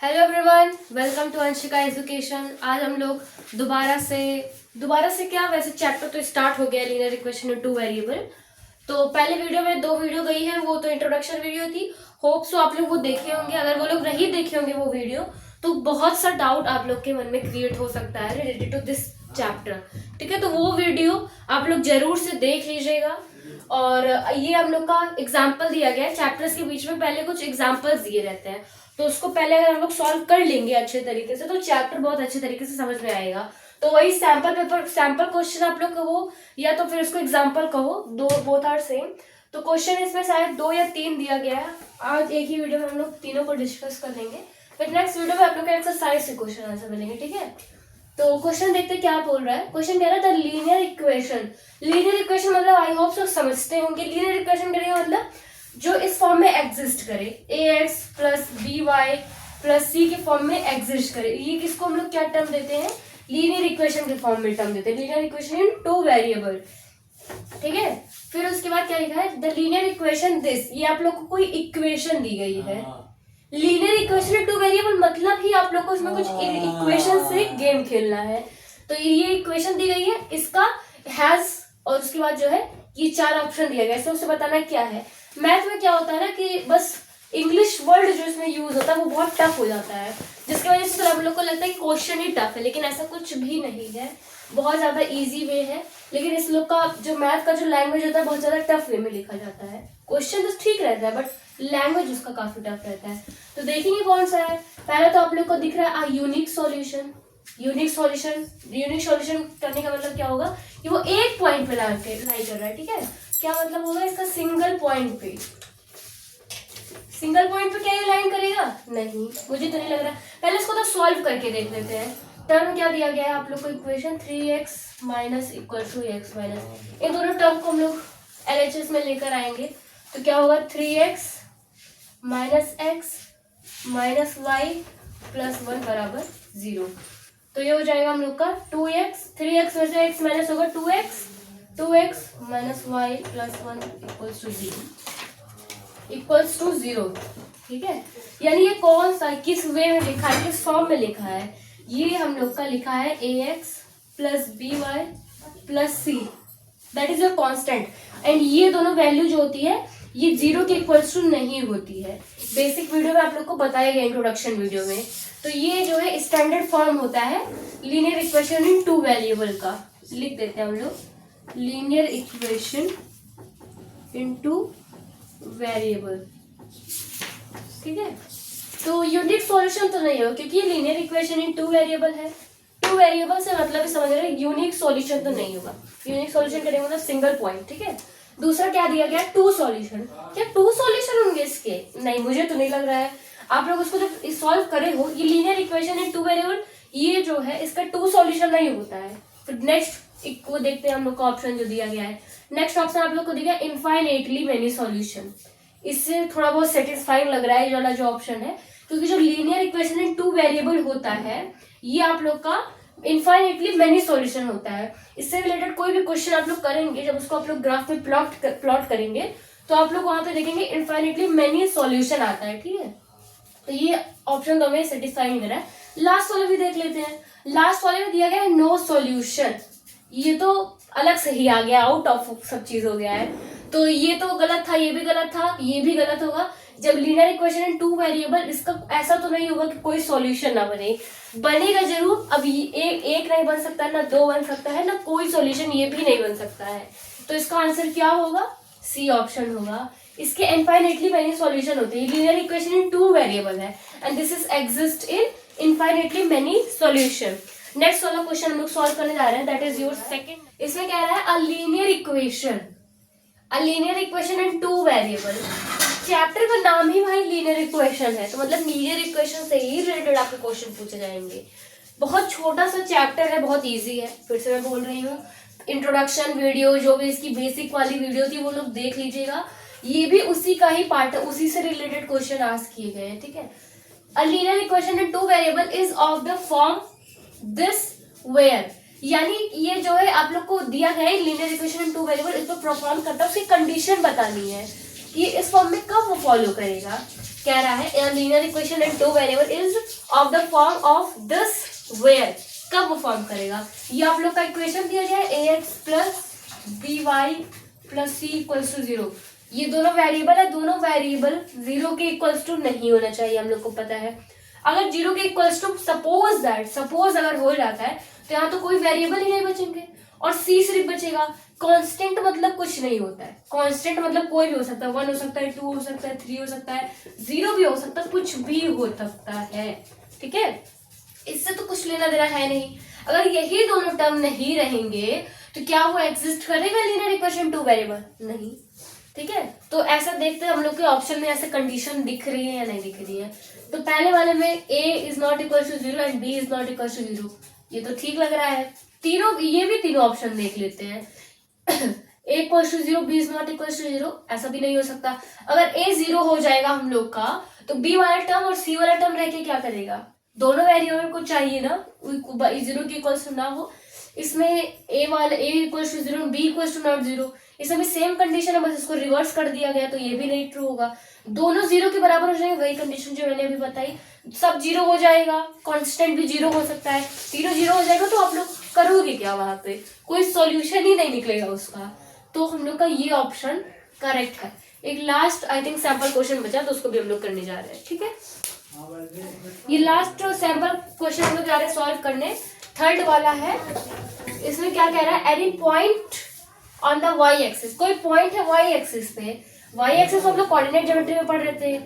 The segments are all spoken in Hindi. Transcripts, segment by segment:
Hello everyone, welcome to Anshika education. आज हम लोग दोबारा से क्या, वैसे चैप्टर तो स्टार्ट हो गया, linear equation in two variable. तो पहले वीडियो में 2 वीडियो गई है, वो तो इंट्रोडक्शन वीडियो थी। होप सो आप लोग वो देखे होंगे। अगर वो लोग नहीं देखे होंगे वो वीडियो, तो बहुत सा डाउट आप लोग के मन में क्रिएट हो सकता है रिलेटेड टू दिस चैप्टर। ठीक है, तो वो वीडियो आप लोग जरूर से देख लीजिएगा। और ये हम लोग का एग्जाम्पल दिया गया है, चैप्टर्स के बीच में पहले कुछ एग्जाम्पल्स दिए रहते हैं, तो उसको पहले अगर हम लोग सॉल्व कर लेंगे अच्छे तरीके से तो चैप्टर बहुत अच्छे तरीके से समझ में आएगा। तो वही सैंपल क्वेश्चन आप लोग कहो या तो फिर उसको एग्जाम्पल कहो, दो बोथ आर सेम। तो क्वेश्चन इसमें शायद 2 या 3 दिया गया है। आज एक ही वीडियो में हम लोग तीनों को डिस्कस कर लेंगे, फिर नेक्स्ट वीडियो में आप लोग का एक्सरसाइज से क्वेश्चन आंसर मिलेंगे। ठीक है, तो क्वेश्चन देखते क्या बोल रहा है। क्वेश्चन कह रहा है द लीनियर इक्वेशन मतलब आई होप सब समझते होंगे। लीनियर इक्वेशन करेंगे मतलब जो इस फॉर्म में एग्जिस्ट करे, ax plus B Y plus C के फॉर्म में एग्जिस्ट करे। ये किसको हम लोग क्या टर्म देते हैं, लीनियर इक्वेशन के फॉर्म में टर्म देते हैं, linear equation in two variable. ठीक है, फिर उसके बाद क्या लिखा है, द लीनियर इक्वेशन दिस, ये आप लोग को कोई इक्वेशन दी गई है। Linear equation in two variable मतलब ही आप लोग को इसमें कुछ इक्वेशन से गेम खेलना है। तो ये इक्वेशन दी गई है, इसका हैज और उसके बाद जो है ये 4 ऑप्शन दिया गया है, इसमें उसे बताना क्या है। मैथ में क्या होता है ना कि बस इंग्लिश वर्ड जो इसमें यूज होता है वो बहुत टफ हो जाता है, जिसकी वजह से तो हम लोग को लगता है कि क्वेश्चन ही टफ है, लेकिन ऐसा कुछ भी नहीं है, बहुत ज्यादा इजी वे है। लेकिन इस लोग का जो मैथ का जो लैंग्वेज होता है बहुत ज्यादा टफ वे में लिखा जाता है। क्वेश्चन तो ठीक रहता है बट लैंग्वेज उसका काफी टफ रहता है। तो देखेंगे कौन सा है। पहले तो आप लोग को दिख रहा है यूनिक सॉल्यूशन करने का मतलब क्या होगा कि वो एक पॉइंट पे लाई कर रहा है। ठीक है, क्या मतलब होगा इसका, सिंगल पॉइंट पे क्या ये लाइन करेगा, नहीं मुझे तो नहीं लग रहा। पहले इसको तो सॉल्व करके देख लेते हैं। टर्म क्या दिया गया है आप लोग को, equation 3x minus equal to x minus, इन दोनों टर्म को हम लोग LHS में लेकर आएंगे। तो क्या होगा 3x minus x minus y plus 1 बराबर 0। तो ये हो जाएगा हम लोग का 2x, 3x में से x माइनस होगा 2x minus y plus 1 equals to 0। ठीक है, यानी ये कौन सा किस वे में लिखा है, किस फॉर्म में लिखा है, ये हम लोग का लिखा है ax plus B Y plus c, that is your constant. And ये दोनों वैल्यू जो होती है ये 0 के इक्वल्स टू नहीं होती है। बेसिक वीडियो में आप लोग को बताया गया, इंट्रोडक्शन वीडियो में। तो ये जो है स्टैंडर्ड फॉर्म होता है linear equation in two variable का। लिख देते हैं हम लोग linear equation in two variable. ठीक है, तो यूनिक सॉल्यूशन तो नहीं होगा क्योंकि ये linear equation in two variable है। टू वेरिएबल से मतलब समझ रहे हैं, यूनिक सॉल्यूशन तो नहीं होगा। यूनिक सॉल्यूशन करेंगे मतलब सिंगल पॉइंट। ठीक है, दूसरा क्या दिया गया, 2 सॉल्यूशन। क्या 2 सॉल्यूशन होंगे इसके, नहीं मुझे तो नहीं लग रहा है। आप लोग उसको जब सॉल्व करे हो, ये linear equation in two variable ये जो है इसका 2 सॉल्यूशन नहीं होता है। फिर नेक्स्ट वो देखते हैं हम लोग का ऑप्शन जो दिया गया है। नेक्स्ट ऑप्शन आप लोग को दिया इनफाइनेटली मेनी सॉल्यूशन। इससे थोड़ा बहुत सेटिस्फाइंग लग रहा है ये वाला जो ऑप्शन है, क्योंकि जो linear equation in two variable होता है ये आप लोग का इनफाइनेटली मेनी सॉल्यूशन होता है। इससे रिलेटेड कोई भी क्वेश्चन आप लोग करेंगे, जब उसको आप लोग ग्राफ में प्लॉट करेंगे तो आप लोग वहां पे देखेंगे इनफाइनेटली मेनी सॉल्यूशन आता है। ठीक है, तो ये ऑप्शन तो हमें सेटिस्फाइंग लग रहा है। लास्ट वाले भी देख लेते हैं। लास्ट वाले में दिया गया है नो सॉल्यूशन, ये तो अलग से ही आ गया, आउट ऑफ सब चीज हो गया है। तो ये तो गलत था, ये भी गलत था, ये भी गलत होगा। जब linear equation in two variable, इसका ऐसा तो नहीं होगा कि कोई सॉल्यूशन ना बने, बनेगा जरूर। अब एक नहीं बन सकता, ना 2 बन सकता है, ना कोई सॉल्यूशन ये भी नहीं बन सकता है। तो इसका आंसर क्या होगा, सी ऑप्शन होगा। इसके इनफाइनेटली मेनी सॉल्यूशन होते हैं, linear equation in two variable है and this is exist in infinitely many solution. Next वाला क्वेश्चन हम लोग सॉल्व करने जा रहे हैं, दैट इज योर सेकंड। इसमें कह रहा है a linear equation in two variable. Chapter का नाम ही भाई लीनियर इक्वेशन है, तो मतलब लीनियर इक्वेशन से ही रिलेटेड आपके क्वेश्चन पूछे जाएंगे। बहुत छोटा सा चैप्टर है, बहुत इजी है। फिर से मैं बोल रही हूँ, इंट्रोडक्शन वीडियो जो भी इसकी बेसिक वाली वीडियो थी वो लोग देख लीजिएगा, ये भी उसी का ही पार्ट है, उसी से रिलेटेड क्वेश्चन आस्क किए गए हैं। ठीक है, a linear equation in two variable is of the form this where, यानी ये जो है आप लोग को दिया गया है linear equation in two variable, इसको परफॉर्म करता है, उसकी कंडीशन बतानी है कि इस फॉर्म में कब वो फॉलो करेगा। कह रहा है linear equation in two variable is of the form of this where, कब वो फॉर्म करेगा? ये आप लोग का इक्वेशन दिया गया है ax plus B Y plus c equals to 0। ये दोनों वेरिएबल है, दोनों वेरिएबल 0 के इक्वल्स टू नहीं होना चाहिए, हम लोग को पता है। अगर 0 के इक्वल्स टू सपोज अगर हो जाता है तो यहाँ तो कोई वेरिएबल ही नहीं बचेंगे और सी सिर्फ बचेगा। कांस्टेंट मतलब कुछ नहीं होता है, कांस्टेंट मतलब कोई भी हो सकता है, 1 हो सकता है, 2 हो सकता है, 3 हो सकता है, 0 भी हो सकता है, कुछ भी हो सकता है, ठीक है। इससे तो कुछ लेना देना है नहीं। अगर यही दोनों टर्म नहीं रहेंगे तो क्या वो एग्जिस्ट करेगा लीनियर इक्वेशन टू वेरिएबल? नहीं, ठीक है। तो ऐसा देखते हैं हम लोग के ऑप्शन में ऐसे कंडीशन दिख रही है या नहीं दिख रही है। तो पहले वाले में a is not equal to 0 and b is not equal to 0, ये तो ठीक लग रहा है। तीनों, ये भी तीनों ऑप्शन देख लेते हैं। a equal to 0, b is not equal to 0, ऐसा भी नहीं हो सकता। अगर a 0 हो जाएगा हम लोग का तो b वाला टर्म और c वाला टर्म रह के क्या करेगा? दोनों वेरिएबल को चाहिए ना 0 के इक्वल टू ना हो। इसमें a वाला a equal to 0, b equal to not 0, इसमें भी सेम कंडीशन है, बस इसको रिवर्स कर दिया गया तो ये भी नहीं ट्रू होगा। दोनों 0 के बराबर हो जाएंगे, वही कंडीशन जो मैंने अभी बताई। सब 0 हो जाएगा, कांस्टेंट भी 0 हो सकता है, तीनों 0 हो जाएगा तो आप लोग करोगे क्या? वहां पे कोई सॉल्यूशन ही नहीं निकलेगा उसका। तो हम लोग का ये ऑप्शन करेक्ट है। एक last I think sample question बचा तो उसको भी हम लोग करने जा रहे हैं, ठीक है। ये लास्ट सैंपल क्वेश्चन हम लोग जा रहे हैं सॉल्व करने, थर्ड वाला है। इसमें क्या कह रहा है? Any point on the y axis, कोई पॉइंट है वाई एक्सिस पे। वाई एक्सिस हम लोग कोऑर्डिनेट ज्योमेट्री में पढ़ रहे थे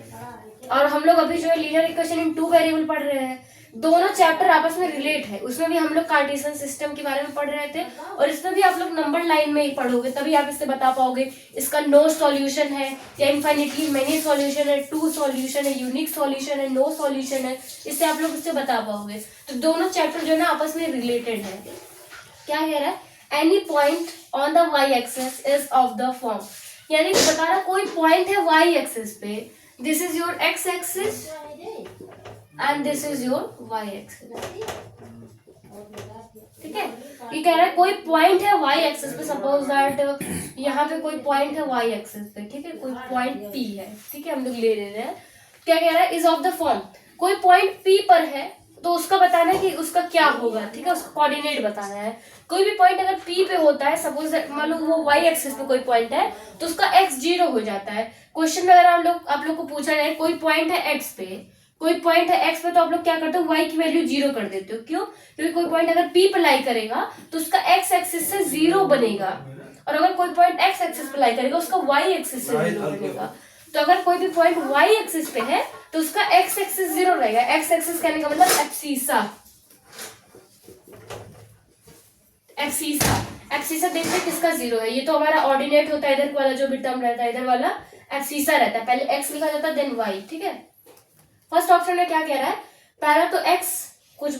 और हम लोग अभी जो है linear equation in two variable पढ़ रहे हैं। दोनों चैप्टर आपस में रिलेट है, उसमें भी हम लोग कार्टेशियन सिस्टम के बारे में पढ़ रहे थे और इसमें भी आप लोग नंबर लाइन में ही पढ़ोगे, तभी आप इससे बता पाओगे इसका नो सॉल्यूशन है या इनफाइनिटली मेनी सॉल्यूशन है, टू सॉल्यूशन है, यूनिक सॉल्यूशन है, नो सॉल्यूशन है, इससे आप लोग इससे बता पाओगे। तो दोनों चैप्टर जो है ना आपस में रिलेटेड है। क्या कह रहा है? Any point on the y axis is of the form, यानी कि बता रहा कोई पॉइंट है वाई एक्सिस पे, this is your x axis and this is your y axis, ठीक है। ये कह रहा है कोई पॉइंट है वाई एक्सिस पे, सपोज दैट यहाँ पे कोई पॉइंट है वाई एक्सिस पे, ठीक है, कोई पॉइंट पी है, ठीक है, हम लोग ले रहे हैं। क्या कह रहा है? इज ऑफ द फॉर्म, कोई पॉइंट पी पर है तो उसका बताना है कि उसका क्या होगा, ठीक है, उसका कोऑर्डिनेट बताना है। कोई भी पॉइंट अगर P पे होता है, सपोज मान लो वो y एक्सिस पे कोई पॉइंट है तो उसका x 0 हो जाता है। क्वेश्चन में अगर आप लोग को पूछा जाए कोई पॉइंट है x पे, कोई पॉइंट है x पे, तो आप लोग क्या करते हो? y की वैल्यू 0 कर देते हो। क्यों? क्योंकि कोई पॉइंट अगर P पे लाई करेगा तो उसका x एक्सिस से 0 बनेगा और अगर कोई पॉइंट x एक्सिस पे लाई करेगा उसका y एक्सिस से 0 बनेगा। तो अगर कोई भी पॉइंट y एक्सिस पे है तो उसका x एक्सिस 0 रहेगा। x एक्सिस कहने का मतलब एब्सिसा देखते हैं किसका 0 है। ये तो हमारा ऑर्डिनेट होता है, इधर वाला जो भी टर्म रहता है इधर वाला एब्सिसा रहता है, पहले x लिखा जाता है देन y, ठीक है। फर्स्ट ऑप्शन में क्या कह रहा है? पहला तो x कोई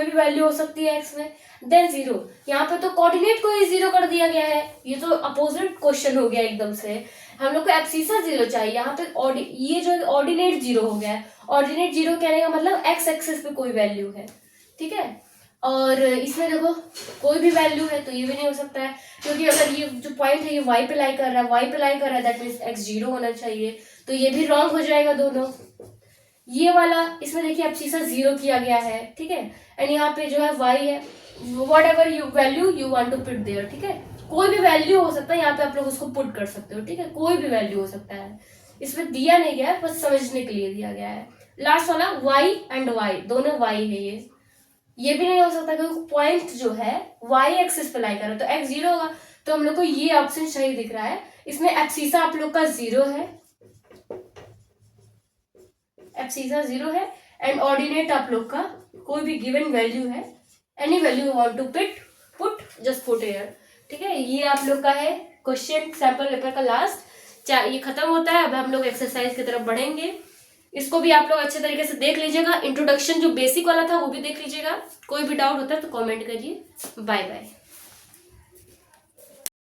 भी वैल्यू हो सकती है x में, देन 0। यहाँ पे तो कोऑर्डिनेट को ही 0 कर दिया गया है, ये तो अपोजिट क्वेश्चन हो गया एकदम से। हम लोग को एब्सिसा 0 चाहिए, यहाँ पे ये जो ऑर्डिनेट 0 हो गया है। ऑर्डिनेट 0 कहने का मतलब x एक्सिस पे कोई वैल्यू है, ठीक है। और इसमें देखो कोई भी वैल्यू है तो ये भी नहीं हो सकता है, क्योंकि अगर ये जो पॉइंट है ये y पे लाई कर रहा है दैट मीन्स x 0 होना चाहिए, तो ये भी रॉन्ग हो जाएगा दोनों। ये वाला इसमें देखिए एब्सिसा 0 किया गया है, ठीक है, एंड यहाँ पे जो है y है, whatever you value you want to put there, ठीक है। कोई भी वैल्यू हो सकता है, यहाँ पे आप लोग उसको पुट कर सकते हो, ठीक है, कोई भी वैल्यू हो सकता है। इसमें दिया नहीं गया है, बस समझने के लिए दिया गया है। लास्ट वाला y एंड y, दोनों y है। ये भी नहीं हो सकता क्योंकि पॉइंट जो है y एक्सिस पे लाई कर रहा है तो x 0 होगा, तो हम लोग को ये ऑप्शन सही दिख रहा है। इसमें एब्सिसा आप लोग का 0 है, एब्सिसा 0 है एंड ऑर्डिनेट आप लोग का कोई भी गिवन वैल्यू है, any value you want to put just put here, ठीक है। ये आप लोग का है क्वेश्चन सैंपल पेपर का लास्ट, ये खत्म होता है। अब हम लोग एक्सरसाइज की तरफ बढ़ेंगे, इसको भी आप लोग अच्छे तरीके से देख लीजिएगा। इंट्रोडक्शन जो बेसिक वाला था वो भी देख लीजिएगा। कोई भी डाउट होता है तो कमेंट करिए। Bye bye.